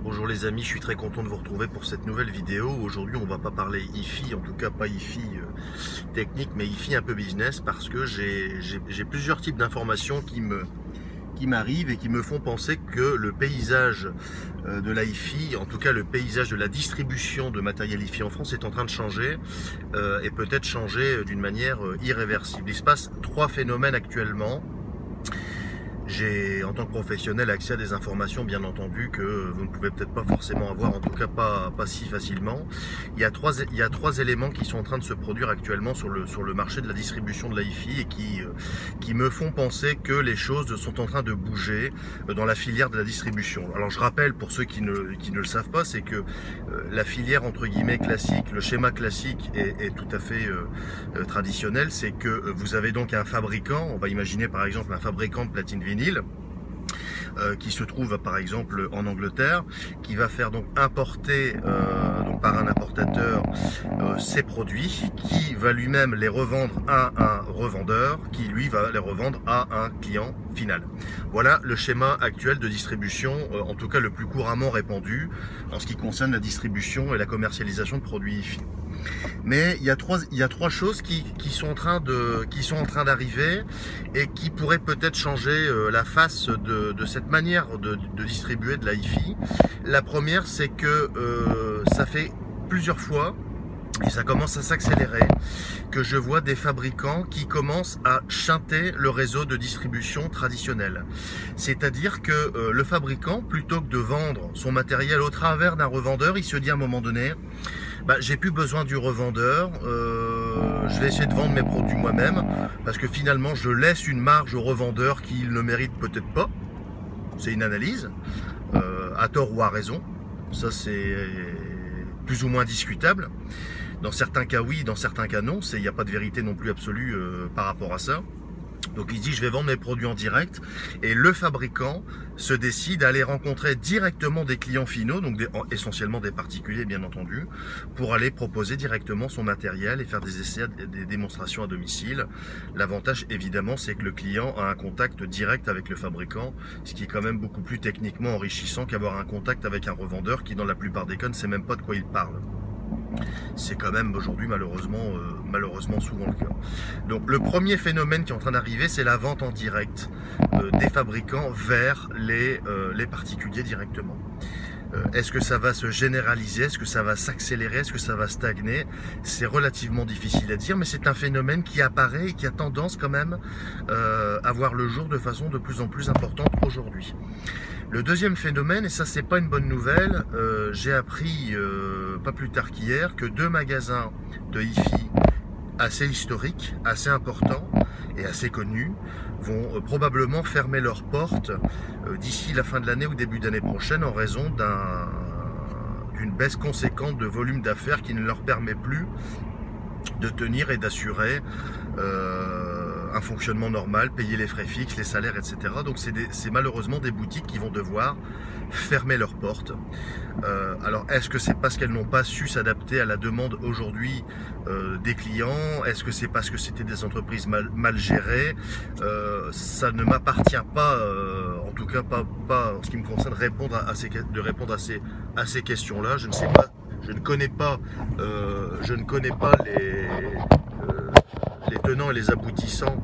Bonjour les amis, je suis très content de vous retrouver pour cette nouvelle vidéo. Aujourd'hui on va pas parler hi-fi, en tout cas pas hi-fi technique, mais hi-fi un peu business, parce que j'ai plusieurs types d'informations qui m'arrivent et qui me font penser que le paysage de la hi-fi, en tout cas le paysage de la distribution de matériel hi-fi en France est en train de changer et peut-être changer d'une manière irréversible. Il se passe trois phénomènes actuellement. J'ai, en tant que professionnel, accès à des informations, bien entendu, que vous ne pouvez peut-être pas forcément avoir, en tout cas pas si facilement. Il y a trois éléments qui sont en train de se produire actuellement sur le marché de la distribution de la hi-fi et qui me font penser que les choses sont en train de bouger dans la filière de la distribution. Alors je rappelle, pour ceux qui ne le savent pas, c'est que la filière entre guillemets classique, le schéma classique est tout à fait traditionnel. C'est que vous avez donc un fabricant, on va imaginer par exemple un fabricant de platine vinyle, qui se trouve par exemple en Angleterre, qui va faire donc importer donc par un importateur ses produits, qui va lui-même les revendre à un revendeur, qui lui va les revendre à un client final. Voilà le schéma actuel de distribution, en tout cas le plus couramment répandu en ce qui concerne la distribution et la commercialisation de produits hi-fi. Mais il y a trois choses qui sont en train d'arriver et qui pourraient peut-être changer la face de cette manière de distribuer de la hi-fi. La première, c'est que ça fait plusieurs fois, et ça commence à s'accélérer, que je vois des fabricants qui commencent à shunter le réseau de distribution traditionnel. C'est-à-dire que le fabricant, plutôt que de vendre son matériel au travers d'un revendeur, il se dit à un moment donné, j'ai plus besoin du revendeur, je vais essayer de vendre mes produits moi-même, parce que finalement je laisse une marge au revendeur qu'il ne mérite peut-être pas. C'est une analyse, à tort ou à raison, ça c'est plus ou moins discutable. Dans certains cas oui, dans certains cas non, il n'y a pas de vérité non plus absolue par rapport à ça. Donc il dit je vais vendre mes produits en direct, et le fabricant se décide à aller rencontrer directement des clients finaux, donc essentiellement des particuliers bien entendu, pour aller proposer directement son matériel et faire des essais, des démonstrations à domicile. L'avantage évidemment c'est que le client a un contact direct avec le fabricant, ce qui est quand même beaucoup plus techniquement enrichissant qu'avoir un contact avec un revendeur qui dans la plupart des cas ne sait même pas de quoi il parle. C'est quand même aujourd'hui malheureusement souvent le cas. Donc le premier phénomène qui est en train d'arriver, c'est la vente en direct des fabricants vers les particuliers directement. Est-ce que ça va se généraliser? Est-ce que ça va s'accélérer? Est-ce que ça va stagner? C'est relativement difficile à dire, mais c'est un phénomène qui apparaît et qui a tendance quand même à voir le jour de façon de plus en plus importante aujourd'hui. Le deuxième phénomène, et ça c'est pas une bonne nouvelle, j'ai appris pas plus tard qu'hier que deux magasins de hi-fi assez historiques, assez importants et assez connus vont probablement fermer leurs portes d'ici la fin de l'année ou début d'année prochaine en raison d'une baisse conséquente de volume d'affaires qui ne leur permet plus de tenir et d'assurer un fonctionnement normal, payer les frais fixes, les salaires, etc. Donc c'est malheureusement des boutiques qui vont devoir fermer leurs portes. Alors est-ce que c'est parce qu'elles n'ont pas su s'adapter à la demande aujourd'hui des clients? Est-ce que c'est parce que c'était des entreprises mal gérées? Ça ne m'appartient pas, en tout cas pas en ce qui me concerne, de répondre à ces questions-là. Je ne sais pas, je ne connais pas les tenants et les aboutissants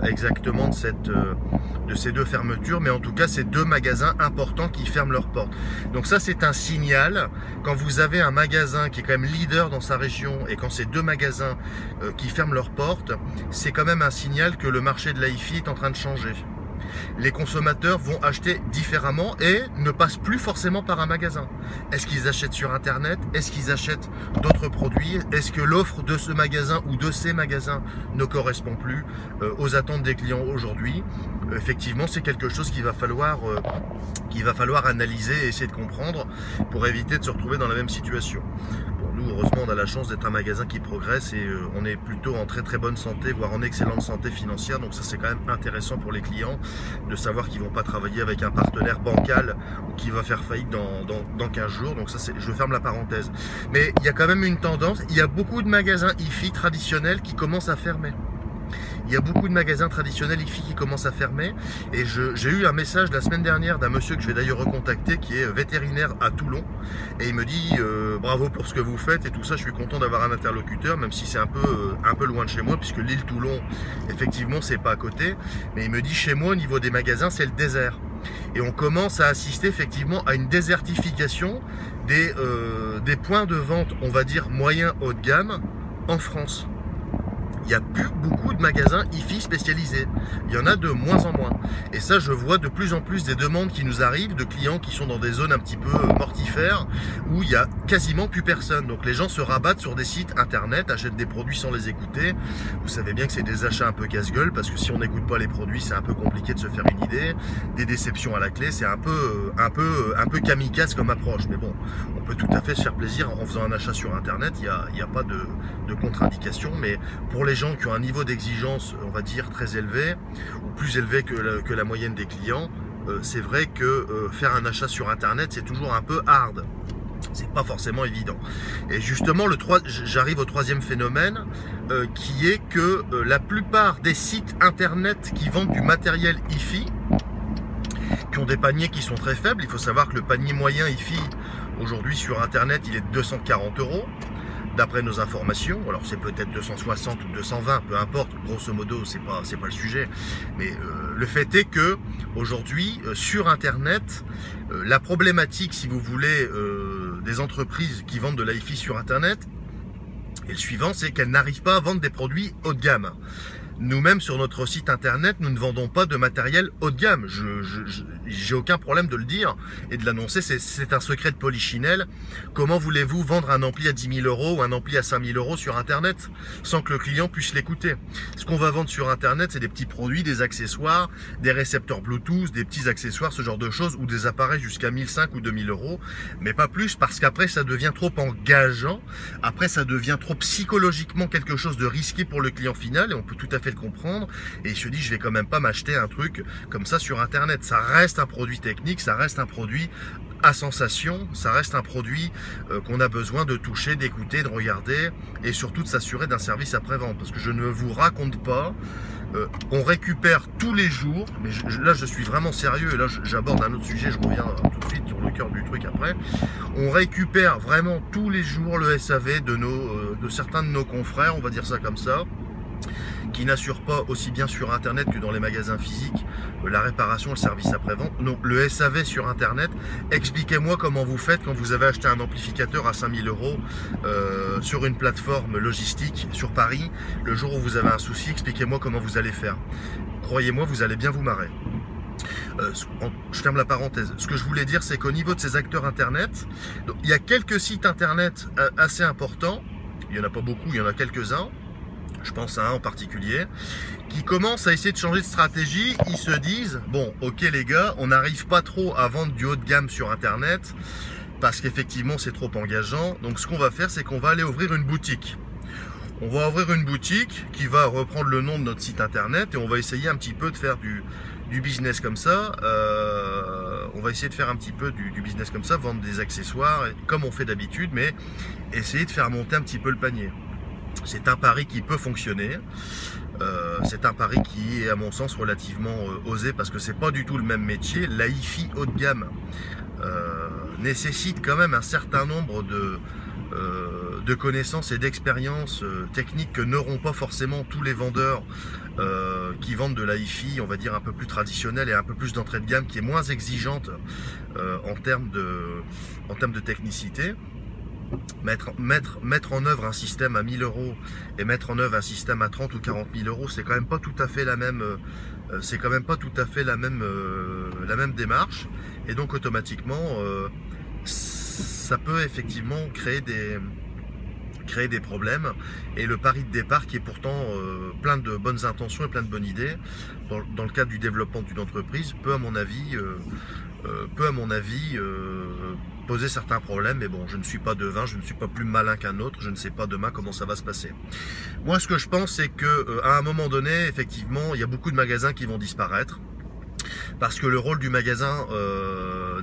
exactement de ces deux fermetures, mais en tout cas c'est deux magasins importants qui ferment leurs portes. Donc ça c'est un signal. Quand vous avez un magasin qui est quand même leader dans sa région et quand c'est deux magasins qui ferment leurs portes, c'est quand même un signal que le marché de la hi-fi est en train de changer. Les consommateurs vont acheter différemment et ne passent plus forcément par un magasin. Est-ce qu'ils achètent sur internet? Est-ce qu'ils achètent d'autres produits? Est-ce que l'offre de ce magasin ou de ces magasins ne correspond plus aux attentes des clients aujourd'hui? Effectivement, c'est quelque chose qu'il va falloir analyser et essayer de comprendre pour éviter de se retrouver dans la même situation. Bon, nous, heureusement, on a la chance d'être un magasin qui progresse et on est plutôt en très très bonne santé, voire en excellente santé financière. Donc ça, c'est quand même intéressant pour les clients de savoir qu'ils ne vont pas travailler avec un partenaire bancal ou qui va faire faillite dans 15 jours. Donc ça, je ferme la parenthèse. Mais il y a quand même une tendance, il y a beaucoup de magasins hi-fi traditionnels qui commencent à fermer. Il y a beaucoup de magasins traditionnels IFI qui commencent à fermer. Et j'ai eu un message la semaine dernière d'un monsieur que je vais d'ailleurs recontacter, qui est vétérinaire à Toulon. Et il me dit bravo pour ce que vous faites et tout ça. Je suis content d'avoir un interlocuteur, même si c'est un peu loin de chez moi, puisque l'île Toulon, effectivement, c'est pas à côté. Mais il me dit, chez moi, au niveau des magasins, c'est le désert. Et on commence à assister effectivement à une désertification des points de vente, on va dire, moyen haut de gamme en France. Il n'y a plus beaucoup de magasins IFI spécialisés. Il y en a de moins en moins. Et ça, je vois de plus en plus des demandes qui nous arrivent de clients qui sont dans des zones un petit peu mortifères où il n'y a quasiment plus personne. Donc les gens se rabattent sur des sites internet, achètent des produits sans les écouter. Vous savez bien que c'est des achats un peu casse-gueule parce que si on n'écoute pas les produits, c'est un peu compliqué de se faire une idée. Des déceptions à la clé, c'est un peu kamikaze comme approche. Mais bon, on peut tout à fait se faire plaisir en faisant un achat sur internet. Il n'y a pas de contre-indication. Mais pour les gens qui ont un niveau d'exigence, on va dire, très élevé, ou plus élevé que la moyenne des clients, c'est vrai que faire un achat sur internet, c'est toujours un peu hard. C'est pas forcément évident. Et justement, j'arrive au troisième phénomène, qui est que la plupart des sites internet qui vendent du matériel IFI, qui ont des paniers qui sont très faibles, il faut savoir que le panier moyen IFI, aujourd'hui sur internet, il est de 240 €. D'après nos informations, alors c'est peut-être 260 ou 220, peu importe, grosso modo, c'est pas le sujet. Mais le fait est que aujourd'hui, sur Internet, la problématique, si vous voulez, des entreprises qui vendent de l'IFI sur Internet, est le suivant, c'est qu'elles n'arrivent pas à vendre des produits haut de gamme. Nous-mêmes, sur notre site internet, nous ne vendons pas de matériel haut de gamme. J'ai aucun problème de le dire et de l'annoncer. C'est un secret de polichinelle. Comment voulez-vous vendre un ampli à 10 000 € ou un ampli à 5 000 € sur internet sans que le client puisse l'écouter? Ce qu'on va vendre sur internet, c'est des petits produits, des accessoires, des récepteurs Bluetooth, des petits accessoires, ce genre de choses, ou des appareils jusqu'à 1 500 ou 2 000 €. Mais pas plus, parce qu'après, ça devient trop engageant. Après, ça devient trop psychologiquement quelque chose de risqué pour le client final, et on peut tout à fait le comprendre, et il se dit, je vais quand même pas m'acheter un truc comme ça sur internet. Ça reste un produit technique, ça reste un produit à sensation, ça reste un produit qu'on a besoin de toucher, d'écouter, de regarder, et surtout de s'assurer d'un service après-vente, parce que je ne vous raconte pas, on récupère tous les jours, mais là je suis vraiment sérieux, et là j'aborde un autre sujet, je reviens tout de suite sur le cœur du truc après. On récupère vraiment tous les jours le SAV de certains de nos confrères, on va dire ça comme ça, qui n'assurent pas aussi bien sur internet que dans les magasins physiques la réparation, le service après-vente. Non, le SAV sur internet, expliquez-moi comment vous faites quand vous avez acheté un amplificateur à 5 000 € sur une plateforme logistique sur Paris. Le jour où vous avez un souci, expliquez-moi comment vous allez faire. Croyez-moi, vous allez bien vous marrer. Je ferme la parenthèse. Ce que je voulais dire, c'est qu'au niveau de ces acteurs internet, donc, il y a quelques sites internet assez importants, il n'y en a pas beaucoup, il y en a quelques-uns, je pense à un en particulier, qui commencent à essayer de changer de stratégie. Ils se disent, bon, ok les gars, on n'arrive pas trop à vendre du haut de gamme sur internet, parce qu'effectivement c'est trop engageant, donc ce qu'on va faire, c'est qu'on va aller ouvrir une boutique. On va ouvrir une boutique qui va reprendre le nom de notre site internet, et on va essayer un petit peu de faire du business comme ça. On va essayer de faire un petit peu du business comme ça, vendre des accessoires, comme on fait d'habitude, mais essayer de faire monter un petit peu le panier. C'est un pari qui peut fonctionner, c'est un pari qui est à mon sens relativement osé, parce que c'est pas du tout le même métier. La IFI haut de gamme nécessite quand même un certain nombre de connaissances et d'expériences techniques que n'auront pas forcément tous les vendeurs qui vendent de la IFI, on va dire un peu plus traditionnelle et un peu plus d'entrée de gamme, qui est moins exigeante en termes de technicité. Mettre en œuvre un système à 1 000 € et mettre en œuvre un système à 30 ou 40 000 €, c'est quand même pas tout à fait la même, la même démarche, et donc automatiquement ça peut effectivement créer des problèmes. Et le pari de départ, qui est pourtant plein de bonnes intentions et plein de bonnes idées dans le cadre du développement d'une entreprise, peut à mon avis poser certains problèmes. Mais bon, je ne suis pas devin, je ne suis pas plus malin qu'un autre, je ne sais pas demain comment ça va se passer. Moi, ce que je pense, c'est que à un moment donné, effectivement, il y a beaucoup de magasins qui vont disparaître, parce que le rôle du magasin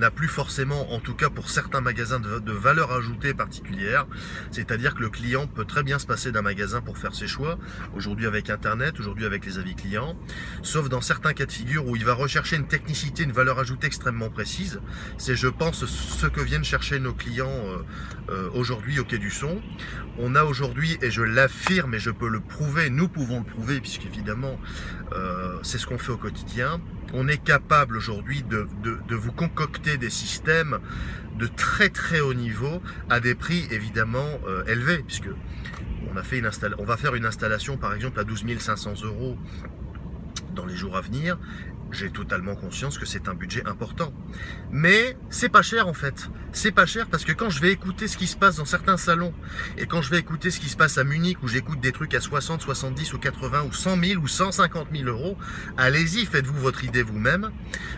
n'a plus forcément, en tout cas pour certains magasins, de valeur ajoutée particulière. C'est-à-dire que le client peut très bien se passer d'un magasin pour faire ses choix, aujourd'hui avec Internet, aujourd'hui avec les avis clients, sauf dans certains cas de figure où il va rechercher une technicité, une valeur ajoutée extrêmement précise. C'est, je pense, ce que viennent chercher nos clients aujourd'hui au Quai du Son. On a aujourd'hui, et je l'affirme et je peux le prouver, nous pouvons le prouver, puisqu'évidemment c'est ce qu'on fait au quotidien, on est capable aujourd'hui de vous concocter des systèmes de très très haut niveau à des prix évidemment élevés, puisque on va faire une installation par exemple à 12 500 € dans les jours à venir. J'ai totalement conscience que c'est un budget important. Mais c'est pas cher en fait. C'est pas cher parce que quand je vais écouter ce qui se passe dans certains salons et quand je vais écouter ce qui se passe à Munich où j'écoute des trucs à 60, 70 ou 80 ou 100 000 ou 150 000 €, allez-y, faites-vous votre idée vous-même.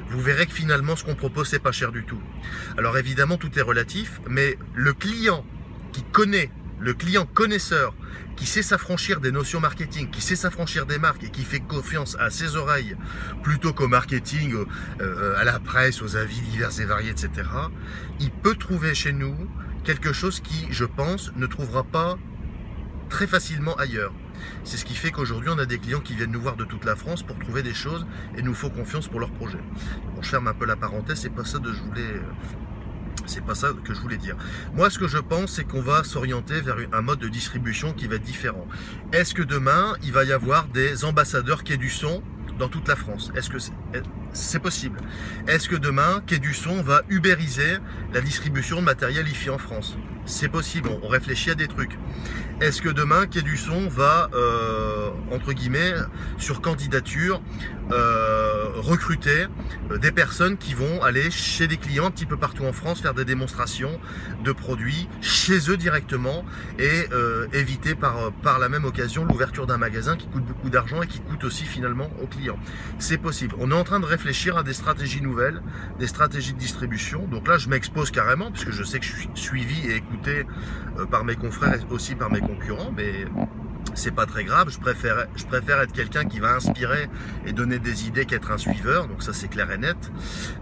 Vous verrez que finalement ce qu'on propose c'est pas cher du tout. Alors évidemment tout est relatif, mais le client qui connaît, le client connaisseur, qui sait s'affranchir des notions marketing, qui sait s'affranchir des marques et qui fait confiance à ses oreilles plutôt qu'au marketing, à la presse, aux avis divers et variés, etc., il peut trouver chez nous quelque chose qui, je pense, ne trouvera pas très facilement ailleurs. C'est ce qui fait qu'aujourd'hui, on a des clients qui viennent nous voir de toute la France pour trouver des choses et nous font confiance pour leurs projets. Bon, je ferme un peu la parenthèse, c'est pas ça que je voulais dire. Moi, ce que je pense, c'est qu'on va s'orienter vers un mode de distribution qui va être différent. Est-ce que demain, il va y avoir des ambassadeurs Quai du Son dans toute la France? Est-ce que c'est possible? Est-ce que demain, Quai du Son va ubériser la distribution de matériel hi-fi en France? C'est possible, on réfléchit à des trucs. Est-ce que demain, Quai du Son va, entre guillemets, sur candidature, recruter des personnes qui vont aller chez des clients un petit peu partout en France, faire des démonstrations de produits chez eux directement et éviter par la même occasion l'ouverture d'un magasin qui coûte beaucoup d'argent et qui coûte aussi finalement aux clients? C'est possible. On est en train de réfléchir à des stratégies nouvelles, des stratégies de distribution. Donc là, je m'expose carrément puisque je sais que je suis suivi et écouté par mes confrères et aussi par mes concurrents, mais c'est pas très grave. Je préfère être quelqu'un qui va inspirer et donner des idées qu'être un suiveur, donc ça c'est clair et net.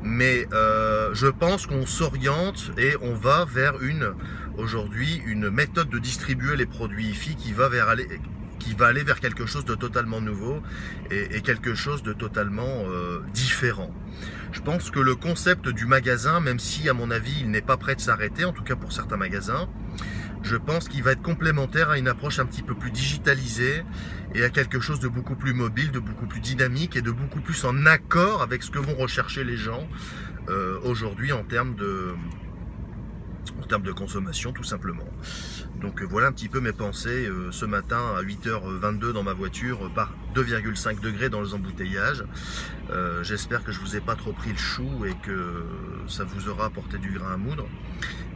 Mais je pense qu'on s'oriente et on va vers aujourd'hui une méthode de distribuer les produits hi-fi qui va aller vers quelque chose de totalement nouveau et quelque chose de totalement différent. Je pense que le concept du magasin, même si à mon avis il n'est pas prêt de s'arrêter, en tout cas pour certains magasins, je pense qu'il va être complémentaire à une approche un petit peu plus digitalisée et à quelque chose de beaucoup plus mobile, de beaucoup plus dynamique et de beaucoup plus en accord avec ce que vont rechercher les gens aujourd'hui en termes de consommation tout simplement. Donc voilà un petit peu mes pensées ce matin à 8h22 dans ma voiture par 2,5 degrés dans les embouteillages. J'espère que je vous ai pas trop pris le chou et que ça vous aura apporté du grain à moudre.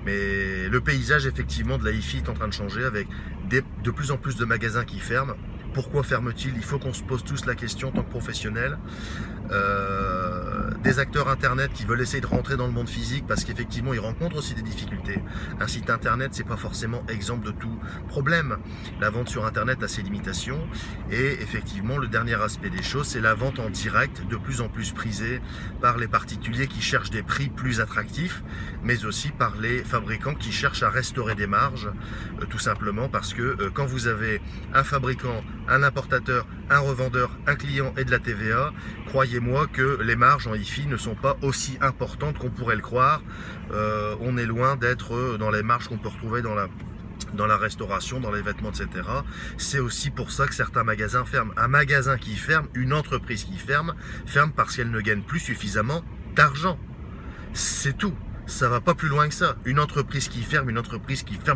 Mais le paysage effectivement de la hi-fi est en train de changer avec de plus en plus de magasins qui ferment. Pourquoi ferme-t-il? Il faut qu'on se pose tous la question en tant que professionnels. Des acteurs internet qui veulent essayer de rentrer dans le monde physique parce qu'effectivement ils rencontrent aussi des difficultés. Un site internet c'est pas forcément exemple de tout problème. La vente sur internet a ses limitations et effectivement le dernier aspect des choses c'est la vente en direct de plus en plus prisée par les particuliers qui cherchent des prix plus attractifs mais aussi par les fabricants qui cherchent à restaurer des marges tout simplement parce que quand vous avez un fabricant, un importateur, un revendeur, un client et de la TVA, croyez-moi que les marges en hi-fi ne sont pas aussi importantes qu'on pourrait le croire. On est loin d'être dans les marges qu'on peut retrouver dans la restauration, dans les vêtements, etc. C'est aussi pour ça que certains magasins ferment. Un magasin qui ferme, une entreprise qui ferme parce qu'elle ne gagne plus suffisamment d'argent. C'est tout. Ça va pas plus loin que ça. Une entreprise qui ferme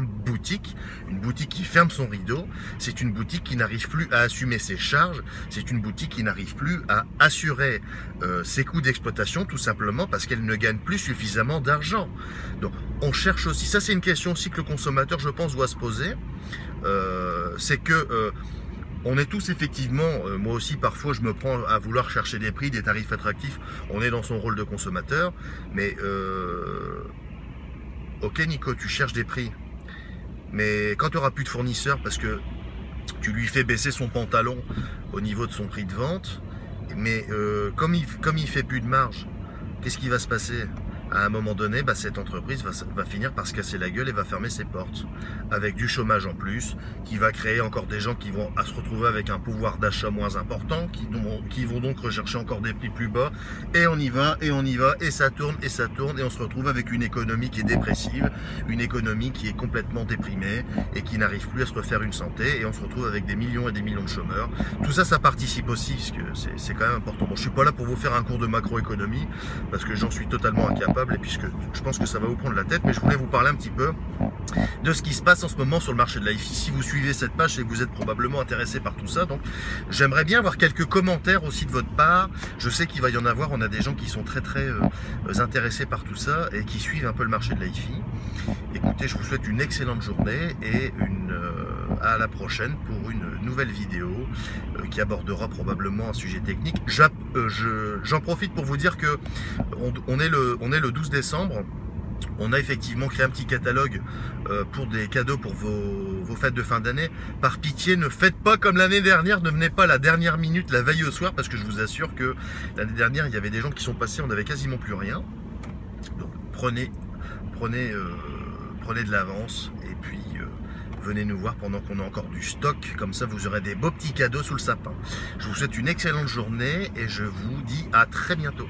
boutique, une boutique qui ferme son rideau, c'est une boutique qui n'arrive plus à assumer ses charges, c'est une boutique qui n'arrive plus à assurer ses coûts d'exploitation tout simplement parce qu'elle ne gagne plus suffisamment d'argent. Donc on cherche aussi, ça c'est une question aussi que le consommateur je pense doit se poser, c'est que on est tous effectivement, moi aussi parfois je me prends à vouloir chercher des prix, des tarifs attractifs, on est dans son rôle de consommateur, mais ok Nico, tu cherches des prix, mais quand tu n'auras plus de fournisseur parce que tu lui fais baisser son pantalon au niveau de son prix de vente, mais comme il fait plus de marge, qu'est-ce qui va se passer? à un moment donné, cette entreprise va finir par se casser la gueule et va fermer ses portes. Avec du chômage en plus, qui va créer encore des gens qui vont se retrouver avec un pouvoir d'achat moins important, qui vont donc rechercher encore des prix plus bas. Et on y va, et on y va, et ça tourne, et on se retrouve avec une économie qui est dépressive, une économie qui est complètement déprimée, et qui n'arrive plus à se refaire une santé, et on se retrouve avec des millions et des millions de chômeurs. Tout ça, ça participe aussi, parce que c'est quand même important. Bon, je suis pas là pour vous faire un cours de macroéconomie, parce que j'en suis totalement incapable, et puisque je pense que ça va vous prendre la tête, mais je voulais vous parler un petit peu de ce qui se passe en ce moment sur le marché de l'IFI. Si vous suivez cette page, c'est que vous êtes probablement intéressé par tout ça, donc j'aimerais bien avoir quelques commentaires aussi de votre part. Je sais qu'il va y en avoir, on a des gens qui sont très intéressés par tout ça et qui suivent un peu le marché de l'IFI. Écoutez, je vous souhaite une excellente journée et à la prochaine pour une nouvelle vidéo qui abordera probablement un sujet technique. J'en profite pour vous dire que on est le 12 décembre. On a effectivement créé un petit catalogue pour des cadeaux pour vos fêtes de fin d'année. Par pitié, ne faites pas comme l'année dernière, ne venez pas la dernière minute, la veille au soir, parce que je vous assure que l'année dernière, il y avait des gens qui sont passés, on n'avait quasiment plus rien. Donc prenez de l'avance et puis venez nous voir pendant qu'on a encore du stock, comme ça vous aurez des beaux petits cadeaux sous le sapin. Je vous souhaite une excellente journée et je vous dis à très bientôt.